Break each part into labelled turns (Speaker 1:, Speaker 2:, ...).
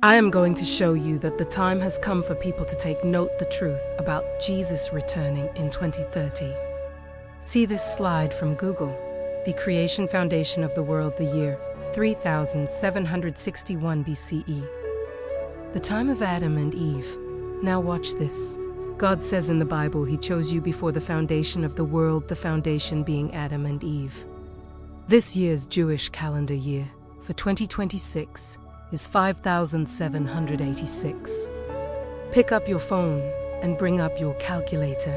Speaker 1: I am going to show you that the time has come for people to take note the truth about Jesus returning in 2030. See this slide from Google, the creation foundation of the world, the year 3761 BCE. The time of Adam and Eve. Now watch this. God says in the Bible He chose you before the foundation of the world, the foundation being Adam and Eve. This year's Jewish calendar year for 2026 is 5786. Pick up your phone and bring up your calculator.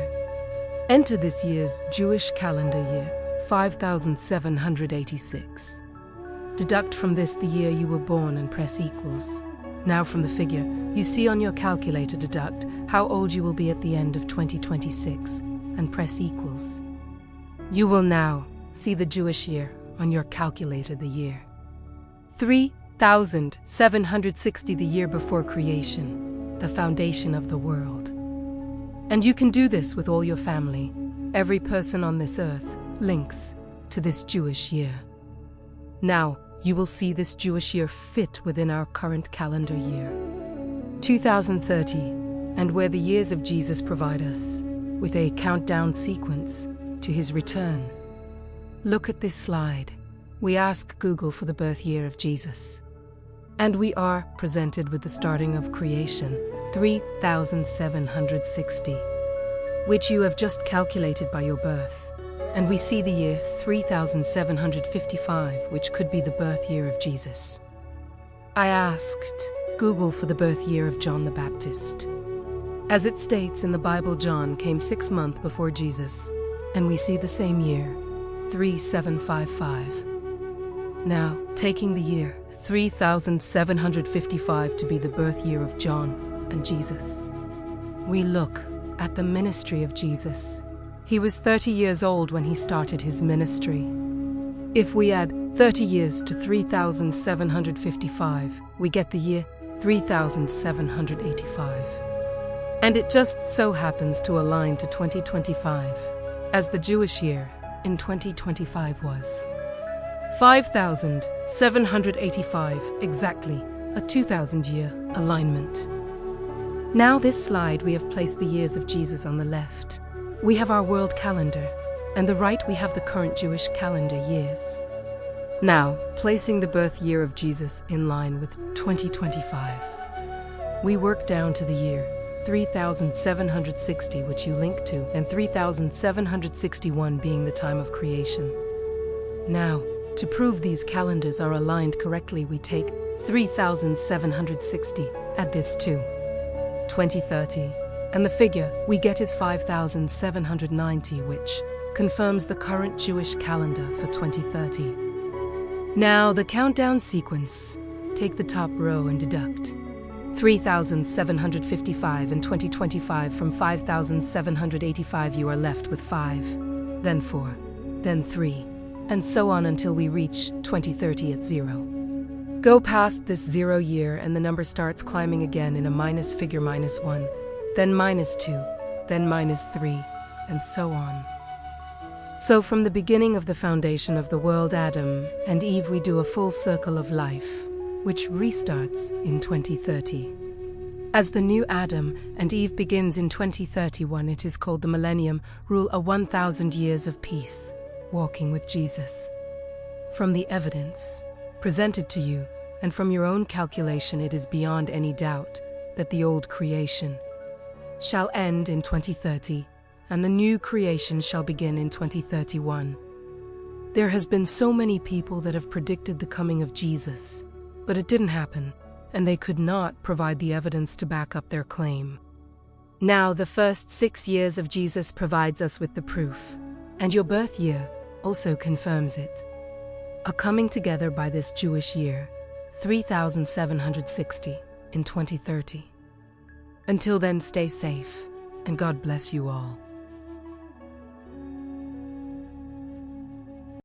Speaker 1: Enter this year's Jewish calendar year, 5786. Deduct from this the year you were born and press equals. Now from the figure you see on your calculator, deduct how old you will be at the end of 2026 and press equals. You will now see the Jewish year on your calculator, the year 3760, the year before creation, the foundation of the world. And you can do this with all your family. Every person on this earth links to this Jewish year. Now, you will see this Jewish year fit within our current calendar year, 2030, and where the years of Jesus provide us with a countdown sequence to His return. Look at this slide. We ask Google for the birth year of Jesus. And we are presented with the starting of creation, 3760, which you have just calculated by your birth. And we see the year 3755, which could be the birth year of Jesus. I asked Google for the birth year of John the Baptist. As it states in the Bible, John came 6 months before Jesus, and we see the same year, 3755. Now, taking the year 3755 to be the birth year of John and Jesus, we look at the ministry of Jesus. He was 30 years old when He started His ministry. If we add 30 years to 3755, we get the year 3785. And it just so happens to align to 2025, as the Jewish year in 2025 was 5785, exactly a 2000-year alignment. Now this slide we have placed the years of Jesus on the left. We have our world calendar, and the right we have the current Jewish calendar years. Now, placing the birth year of Jesus in line with 2025, we work down to the year 3760, which you link to, and 3761 being the time of creation. Now, to prove these calendars are aligned correctly, we take 3760, add this to 2030, and the figure we get is 5790, which confirms the current Jewish calendar for 2030. Now, the countdown sequence. Take the top row and deduct 3755 and 2025 from 5785. You are left with 5, then 4, then 3, and so on until we reach 2030 at 0. Go past this 0 year and the number starts climbing again in a minus figure, -1, then -2, then -3, and so on. So from the beginning of the foundation of the world, Adam and Eve, we do a full circle of life, which restarts in 2030. As the new Adam and Eve begins in 2031, it is called the Millennium, rule a 1,000 years of peace, walking with Jesus. From the evidence presented to you, and from your own calculation, it is beyond any doubt that the old creation shall end in 2030, and the new creation shall begin in 2031. There has been so many people that have predicted the coming of Jesus, but it didn't happen, and they could not provide the evidence to back up their claim. Now, the first 6 years of Jesus provides us with the proof, and your birth year also confirms it. A coming together by this Jewish year, 3760, in 2030. Until then, stay safe, and God bless you all.